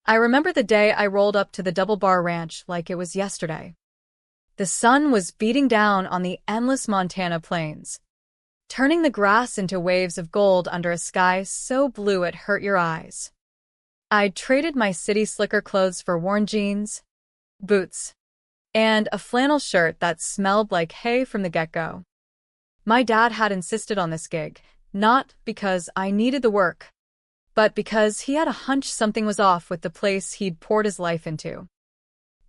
I remember the day I rolled up to the Double Bar Ranch like it was yesterday. The sun was beating down on the endless Montana plains, turning the grass into waves of gold under a sky so blue it hurt your eyes. I'd traded my city slicker clothes for worn jeans, boots, and a flannel shirt that smelled like hay from the get-go. My dad had insisted on this gig, not because I needed the work, but because he had a hunch something was off with the place he'd poured his life into.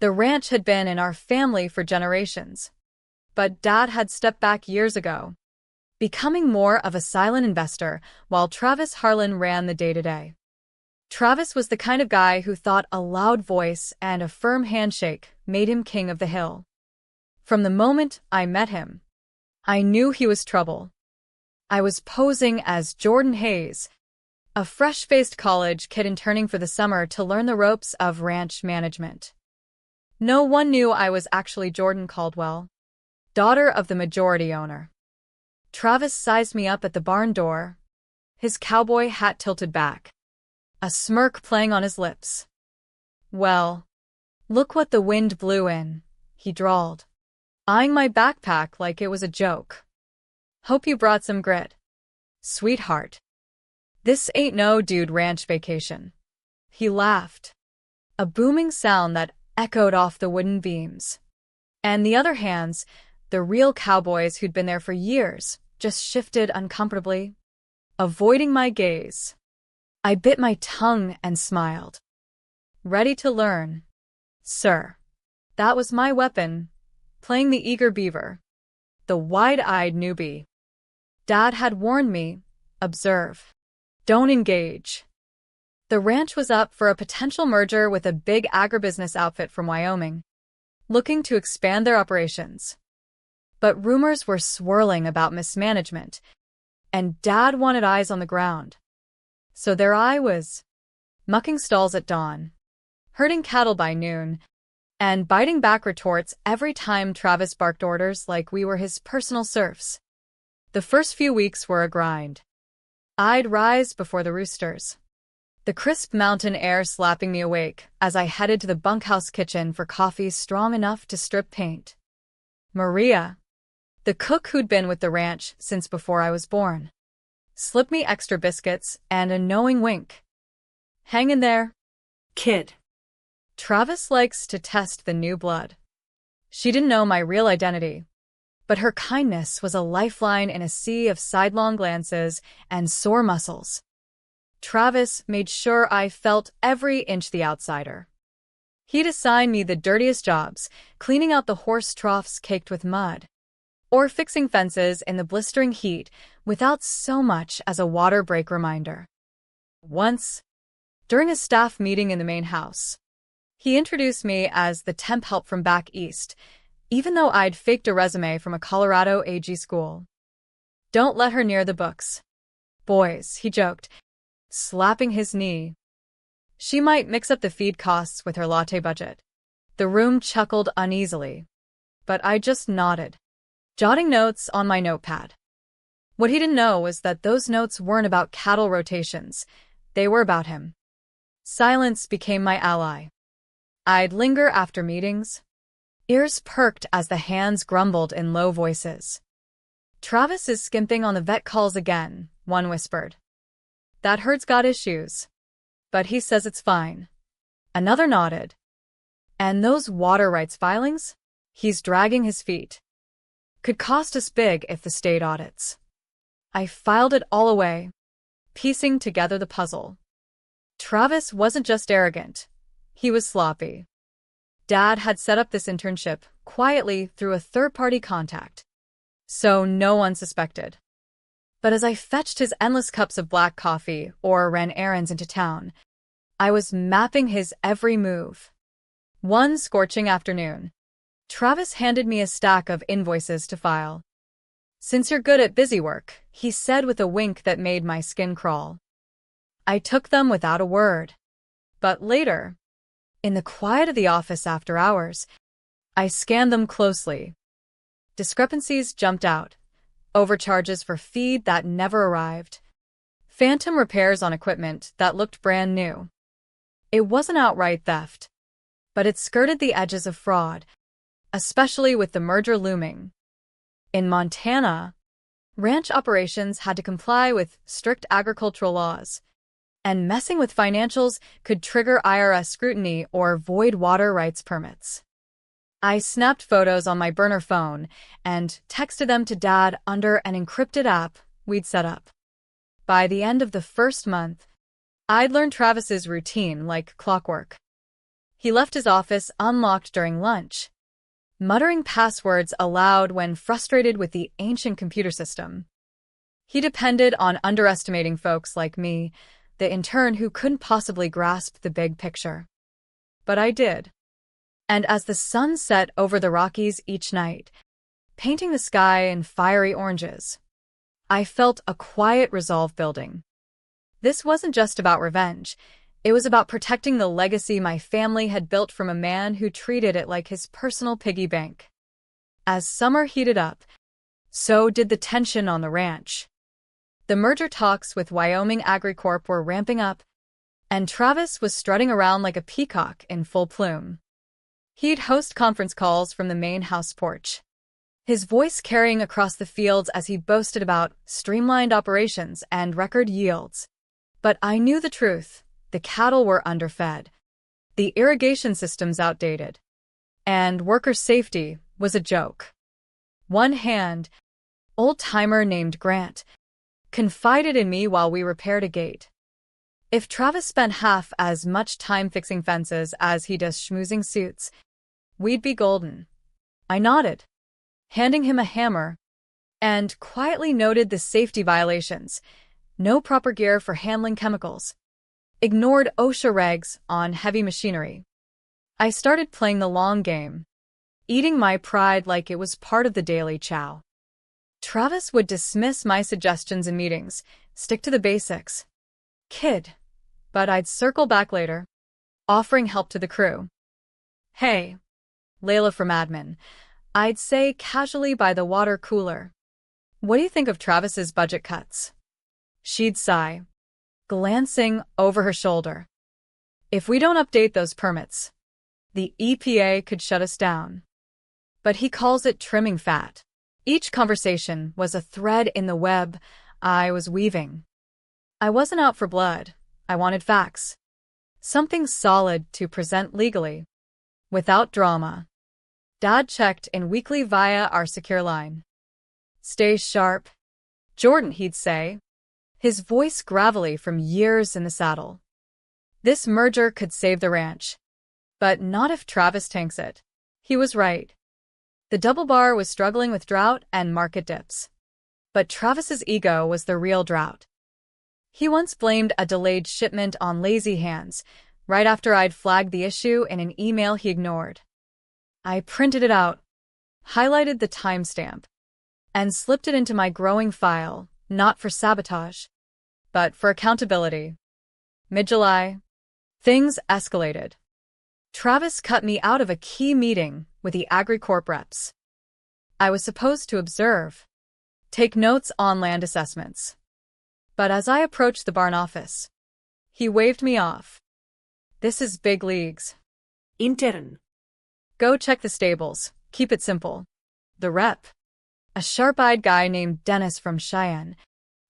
The ranch had been in our family for generations, but Dad had stepped back years ago, becoming more of a silent investor while Travis Harlan ran the day-to-day. Travis was the kind of guy who thought a loud voice and a firm handshake made him king of the hill. From the moment I met him, I knew he was trouble. I was posing as Jordan Hayes, a fresh-faced college kid interning for the summer to learn the ropes of ranch management. No one knew I was actually Jordan Caldwell, daughter of the majority owner. Travis sized me up at the barn door, his cowboy hat tilted back, a smirk playing on his lips. "Well, look what the wind blew in," he drawled, eyeing my backpack like it was a joke. "Hope you brought some grit, sweetheart. This ain't no dude ranch vacation." He laughed, a booming sound that echoed off the wooden beams. And the other hands, the real cowboys who'd been there for years, just shifted uncomfortably, avoiding my gaze. I bit my tongue and smiled. "Ready to learn, sir." That was my weapon, playing the eager beaver, the wide-eyed newbie. Dad had warned me, observe, don't engage. The ranch was up for a potential merger with a big agribusiness outfit from Wyoming, looking to expand their operations. But rumors were swirling about mismanagement, and Dad wanted eyes on the ground. So there I was, mucking stalls at dawn, herding cattle by noon, and biting back retorts every time Travis barked orders like we were his personal serfs. The first few weeks were a grind. I'd rise before the roosters, the crisp mountain air slapping me awake as I headed to the bunkhouse kitchen for coffee strong enough to strip paint. Maria, the cook who'd been with the ranch since before I was born, slipped me extra biscuits and a knowing wink. "Hang in there, kid. Travis likes to test the new blood." She didn't know my real identity, but her kindness was a lifeline in a sea of sidelong glances and sore muscles. Travis made sure I felt every inch the outsider. He'd assign me the dirtiest jobs, cleaning out the horse troughs caked with mud, or fixing fences in the blistering heat without so much as a water break reminder. Once, during a staff meeting in the main house, he introduced me as the temp help from back east, even though I'd faked a resume from a Colorado AG school. "Don't let her near the books, boys," he joked, slapping his knee. "She might mix up the feed costs with her latte budget." The room chuckled uneasily, but I just nodded, jotting notes on my notepad. What he didn't know was that those notes weren't about cattle rotations, they were about him. Silence became my ally. I'd linger after meetings, ears perked as the hands grumbled in low voices. "Travis is skimping on the vet calls again," one whispered. "That herd's got issues, but he says it's fine." Another nodded. "And those water rights filings? He's dragging his feet. Could cost us big if the state audits." I filed it all away, piecing together the puzzle. Travis wasn't just arrogant, he was sloppy. Dad had set up this internship quietly through a third-party contact, so no one suspected. But as I fetched his endless cups of black coffee or ran errands into town, I was mapping his every move. One scorching afternoon, Travis handed me a stack of invoices to file. "Since you're good at busy work," he said with a wink that made my skin crawl. I took them without a word. But later, in the quiet of the office after hours, I scanned them closely. Discrepancies jumped out. Overcharges for feed that never arrived. Phantom repairs on equipment that looked brand new. It wasn't outright theft, but it skirted the edges of fraud, especially with the merger looming. In Montana, ranch operations had to comply with strict agricultural laws, and messing with financials could trigger IRS scrutiny or void water rights permits. I snapped photos on my burner phone and texted them to Dad under an encrypted app we'd set up. By the end of the first month, I'd learned Travis's routine like clockwork. He left his office unlocked during lunch, muttering passwords aloud when frustrated with the ancient computer system. He depended on underestimating folks like me, the intern who couldn't possibly grasp the big picture. But I did. And as the sun set over the Rockies each night, painting the sky in fiery oranges, I felt a quiet resolve building. This wasn't just about revenge. It was about protecting the legacy my family had built from a man who treated it like his personal piggy bank. As summer heated up, so did the tension on the ranch. The merger talks with Wyoming AgriCorp were ramping up, and Travis was strutting around like a peacock in full plume. He'd host conference calls from the main house porch, his voice carrying across the fields as he boasted about streamlined operations and record yields. But I knew the truth. The cattle were underfed, the irrigation systems outdated, and worker safety was a joke. One old-timer named Grant, confided in me while we repaired a gate. If Travis spent half as much time fixing fences as he does schmoozing suits, we'd be golden. I nodded, handing him a hammer, and quietly noted the safety violations. No proper gear for handling chemicals. Ignored OSHA regs on heavy machinery. I started playing the long game, eating my pride like it was part of the daily chow. Travis would dismiss my suggestions in meetings, stick to the basics. Kid. But I'd circle back later, offering help to the crew. Hey, Layla from admin, I'd say casually by the water cooler. What do you think of Travis's budget cuts? She'd sigh, glancing over her shoulder. If we don't update those permits, the EPA could shut us down. But he calls it trimming fat. Each conversation was a thread in the web I was weaving. I wasn't out for blood. I wanted facts. Something solid to present legally, without drama. Dad checked in weekly via our secure line. Stay sharp, Jordan, he'd say, his voice gravelly from years in the saddle. This merger could save the ranch, but not if Travis tanks it. He was right. The double bar was struggling with drought and market dips. But Travis's ego was the real drought. He once blamed a delayed shipment on lazy hands, right after I'd flagged the issue in an email he ignored. I printed it out, highlighted the timestamp, and slipped it into my growing file, not for sabotage, but for accountability. Mid-July, things escalated. Travis cut me out of a key meeting with the AgriCorp reps. I was supposed to observe, take notes on land assessments. But as I approached the barn office, he waved me off. This is big leagues. Intern. Go check the stables. Keep it simple. The rep, a sharp-eyed guy named Dennis from Cheyenne,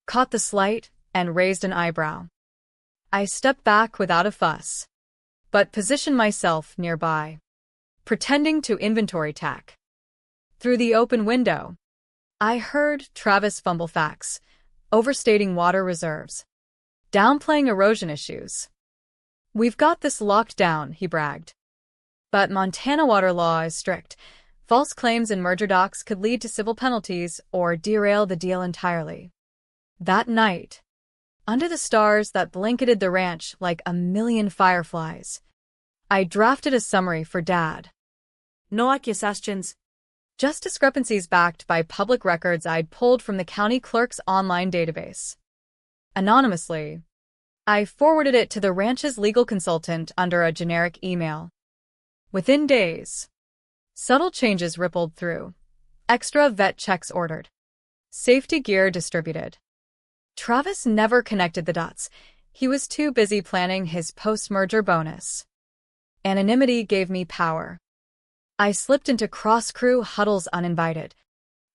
caught the slight and raised an eyebrow. I stepped back without a fuss, but positioned myself nearby, pretending to inventory tack. Through the open window, I heard Travis fumble facts, overstating water reserves, downplaying erosion issues. We've got this locked down, he bragged. But Montana water law is strict. False claims in merger docs could lead to civil penalties or derail the deal entirely. That night, under the stars that blanketed the ranch like a million fireflies, I drafted a summary for Dad. No accusations. Just discrepancies backed by public records I'd pulled from the county clerk's online database. Anonymously, I forwarded it to the ranch's legal consultant under a generic email. Within days, subtle changes rippled through. Extra vet checks ordered. Safety gear distributed. Travis never connected the dots. He was too busy planning his post-merger bonus. Anonymity gave me power. I slipped into cross-crew huddles uninvited,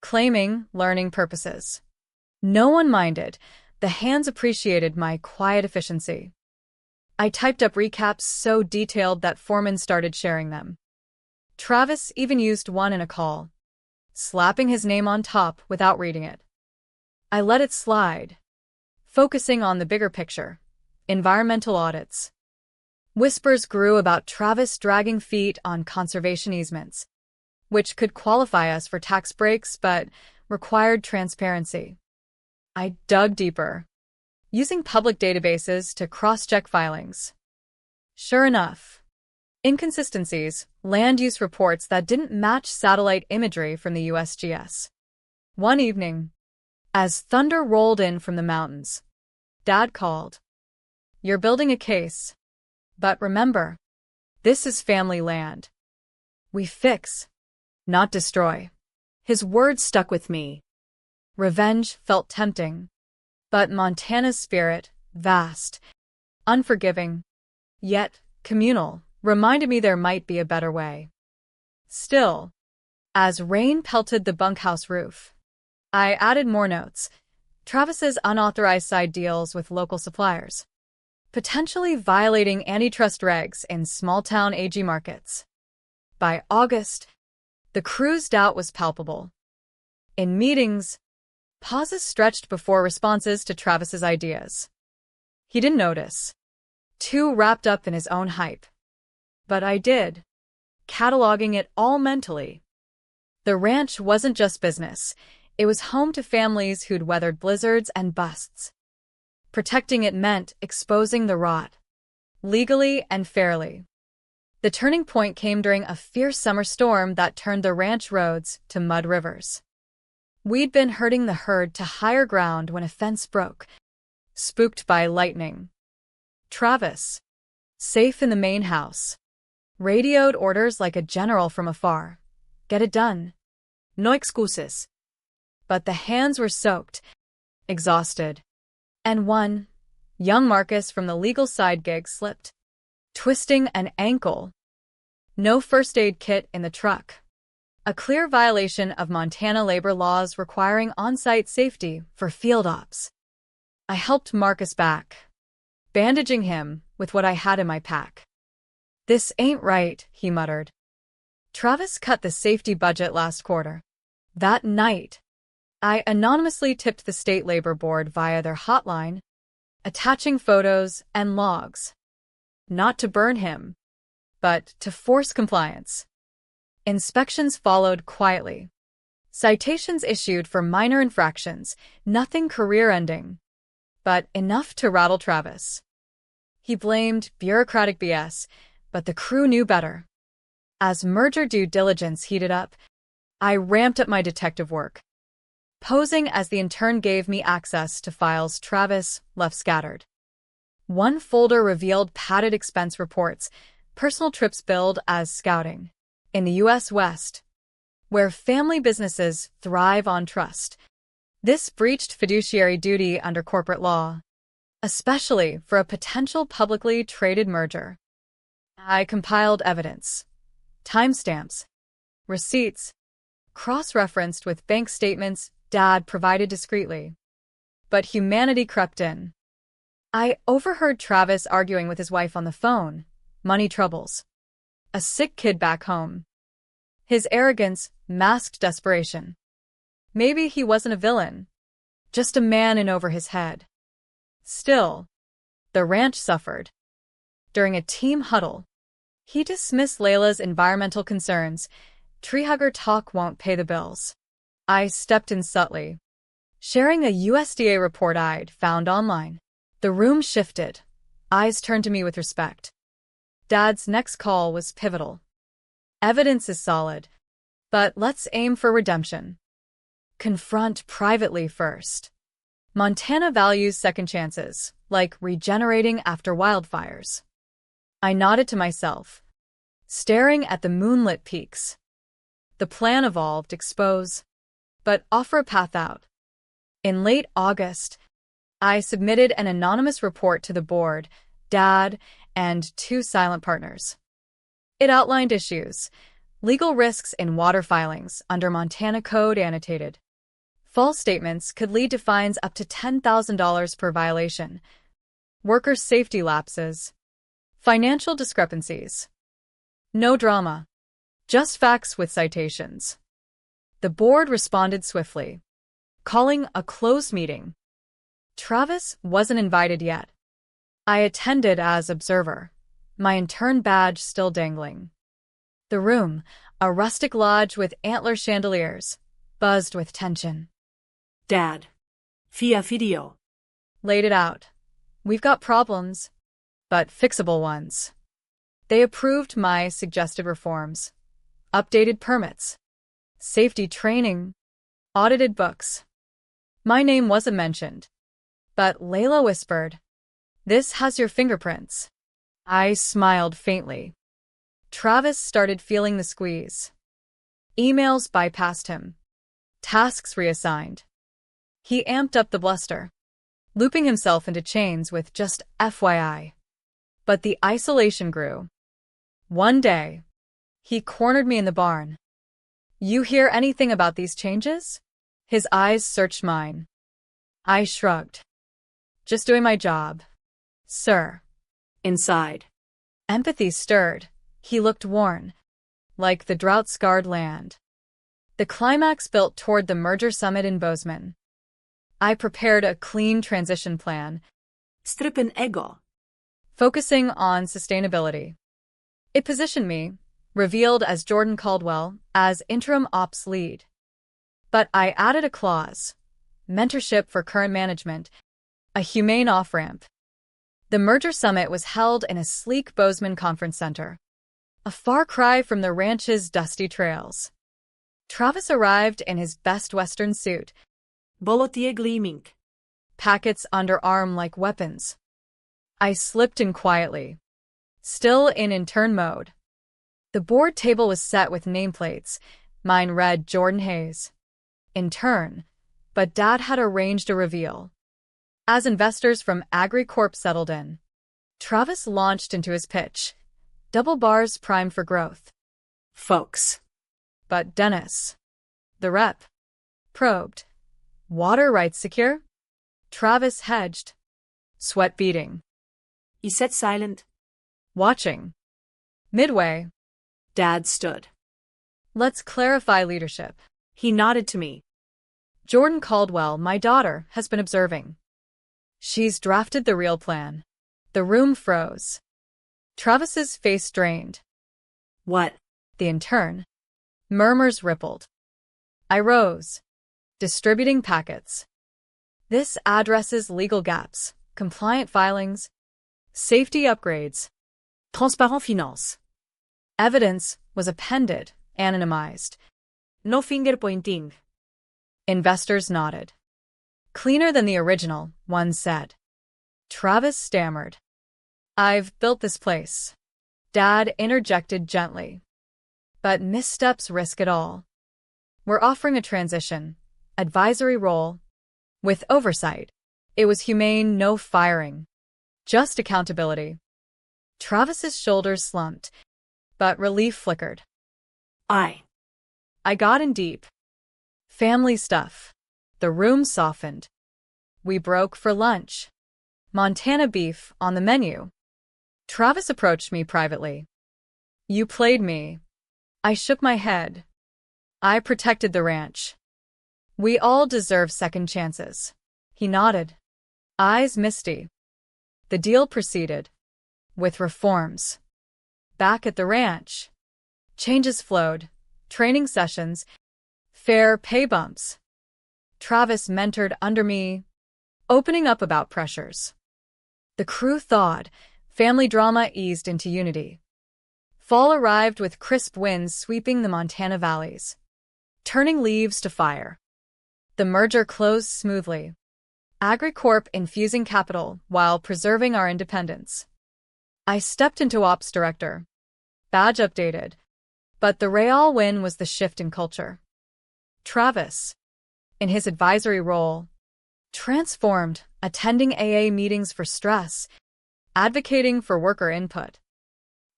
claiming learning purposes. No one minded. The hands appreciated my quiet efficiency. I typed up recaps so detailed that foremen started sharing them. Travis even used one in a call, slapping his name on top without reading it. I let it slide, focusing on the bigger picture, environmental audits. Whispers grew about Travis dragging feet on conservation easements, which could qualify us for tax breaks but required transparency. I dug deeper, using public databases to cross-check filings. Sure enough, inconsistencies, land use reports that didn't match satellite imagery from the USGS. One evening, as thunder rolled in from the mountains, Dad called. "You're building a case. But remember, this is family land. We fix, not destroy." His words stuck with me. Revenge felt tempting, but Montana's spirit, vast, unforgiving, yet communal, reminded me there might be a better way. Still, as rain pelted the bunkhouse roof, I added more notes. Travis's unauthorized side deals with local suppliers, potentially violating antitrust regs in small-town AG markets. By August, the crew's doubt was palpable. In meetings, pauses stretched before responses to Travis's ideas. He didn't notice, too wrapped up in his own hype. But I did, cataloging it all mentally. The ranch wasn't just business. It was home to families who'd weathered blizzards and busts. Protecting it meant exposing the rot, legally and fairly. The turning point came during a fierce summer storm that turned the ranch roads to mud rivers. We'd been herding the herd to higher ground when a fence broke, spooked by lightning. Travis, safe in the main house, radioed orders like a general from afar. "Get it done. No excuses." But the hands were soaked, exhausted. And one, young Marcus from the legal side gig, slipped, twisting an ankle. No first aid kit in the truck. A clear violation of Montana labor laws requiring on-site safety for field ops. I helped Marcus back, bandaging him with what I had in my pack. "This ain't right," he muttered. Travis cut the safety budget last quarter. That night, I anonymously tipped the state labor board via their hotline, attaching photos and logs. Not to burn him, but to force compliance. Inspections followed quietly. Citations issued for minor infractions, nothing career-ending, but enough to rattle Travis. He blamed bureaucratic BS, but the crew knew better. As merger due diligence heated up, I ramped up my detective work, posing as the intern gave me access to files Travis left scattered. One folder revealed padded expense reports, personal trips billed as scouting. In the U.S. West, where family businesses thrive on trust, this breached fiduciary duty under corporate law, especially for a potential publicly traded merger. I compiled evidence, timestamps, receipts, cross-referenced with bank statements Dad provided discreetly. But humanity crept in. I overheard Travis arguing with his wife on the phone, money troubles, a sick kid back home. His arrogance masked desperation. Maybe he wasn't a villain, just a man in over his head. Still, the ranch suffered. During a team huddle, he dismissed Layla's environmental concerns. "Treehugger talk won't pay the bills." I stepped in subtly, sharing a USDA report I'd found online. The room shifted. Eyes turned to me with respect. Dad's next call was pivotal. "Evidence is solid, but let's aim for redemption. Confront privately first. Montana values second chances, like regenerating after wildfires." I nodded to myself, staring at the moonlit peaks. The plan evolved: expose, but offer a path out. In late August, I submitted an anonymous report to the board, Dad, and 2 silent partners. It outlined issues: legal risks in water filings under Montana Code annotated. False statements could lead to fines up to $10,000 per violation. Worker safety lapses. Financial discrepancies. No drama. Just facts with citations. The board responded swiftly, calling a closed meeting. Travis wasn't invited yet. I attended as observer, my intern badge still dangling. The room, a rustic lodge with antler chandeliers, buzzed with tension. Dad. Via video. Laid it out. We've got problems, but fixable ones. They approved my suggested reforms. Updated permits. Safety training. Audited books. My name wasn't mentioned, but Layla whispered, "This has your fingerprints." I smiled faintly. Travis started feeling the squeeze. Emails bypassed him. Tasks reassigned. He amped up the bluster, looping himself into chains with just FYI. But the isolation grew. One day, he cornered me in the barn. "You hear anything about these changes?" His eyes searched mine. I shrugged. "Just doing my job, sir." Inside. Empathy stirred. He looked worn, like the drought-scarred land. The climax built toward the merger summit in Bozeman. I prepared a clean transition plan, Strippen ego. focusing on sustainability. It positioned me, revealed as Jordan Caldwell, as interim ops lead. But I added a clause: mentorship for current management, a humane off-ramp. The merger summit was held in a sleek Bozeman conference center, a far cry from the ranch's dusty trails. Travis arrived in his best Western suit, Bolotie gleaming. packets under arm like weapons. I slipped in quietly, still in intern mode. The board table was set with nameplates. Mine read Jordan Hayes, intern, but Dad had arranged a reveal. As investors from AgriCorp settled in, Travis launched into his pitch, double bars primed for growth. Folks. But Dennis, the rep, probed. Water rights secure? Travis hedged, sweat beading. He sat silent. Watching. Midway, Dad stood. "Let's clarify leadership." He nodded to me. "Jordan Caldwell, my daughter, has been observing. She's drafted the real plan." The room froze. Travis's face drained. What? The intern. Murmurs rippled. I rose, distributing packets. "This addresses legal gaps, compliant filings, safety upgrades." Transparent finance. Evidence was appended, anonymized. No finger pointing. Investors nodded. "Cleaner than the original," one said. Travis stammered. "I've built this place." Dad interjected gently. "But missteps risk it all. We're offering a transition, advisory role, with oversight. It was humane, no firing. Just accountability." Travis's shoulders slumped, but relief flickered. I got in deep. Family stuff. The room softened. We broke for lunch. Montana beef on the menu. Travis approached me privately. "You played me." I shook my head. "I protected the ranch. We all deserve second chances." He nodded, eyes misty. The deal proceeded, with reforms. Back at the ranch, changes flowed, training sessions, fair pay bumps. Travis mentored under me, opening up about pressures. The crew thawed, family drama eased into unity. Fall arrived with crisp winds sweeping the Montana valleys, turning leaves to fire. The merger closed smoothly, AgriCorp infusing capital while preserving our independence. I stepped into Ops Director, badge updated, but the real win was the shift in culture. Travis, in his advisory role, Transformed, attending AA meetings for stress, advocating for worker input.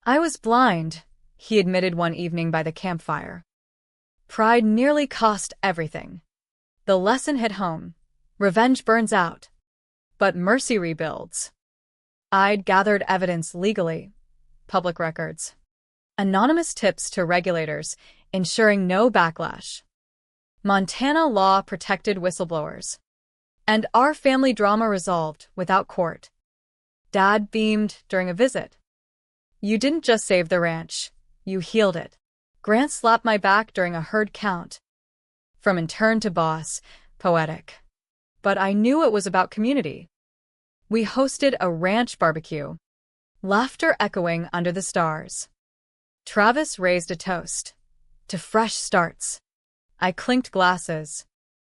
I was blind, he admitted one evening by the campfire. Pride nearly cost everything. The lesson hit home. Revenge burns out, but mercy rebuilds. I'd gathered evidence legally, public records, anonymous tips to regulators, ensuring no backlash. Montana law protected whistleblowers. And our family drama resolved without court. Dad beamed during a visit. You didn't just save the ranch, you healed it. Grant slapped my back during a herd count. From intern to boss, poetic. But I knew it was about community. We hosted a ranch barbecue, laughter echoing under the stars. Travis raised a toast to fresh starts. I clinked glasses,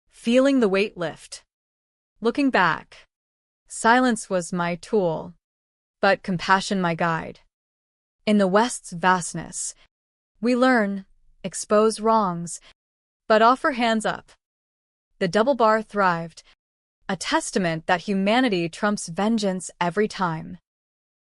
feeling the weight lift. Looking back, silence was my tool, but compassion my guide. In the West's vastness, we learn, expose wrongs, but offer hands up. The double bar thrived, a testament that humanity trumps vengeance every time.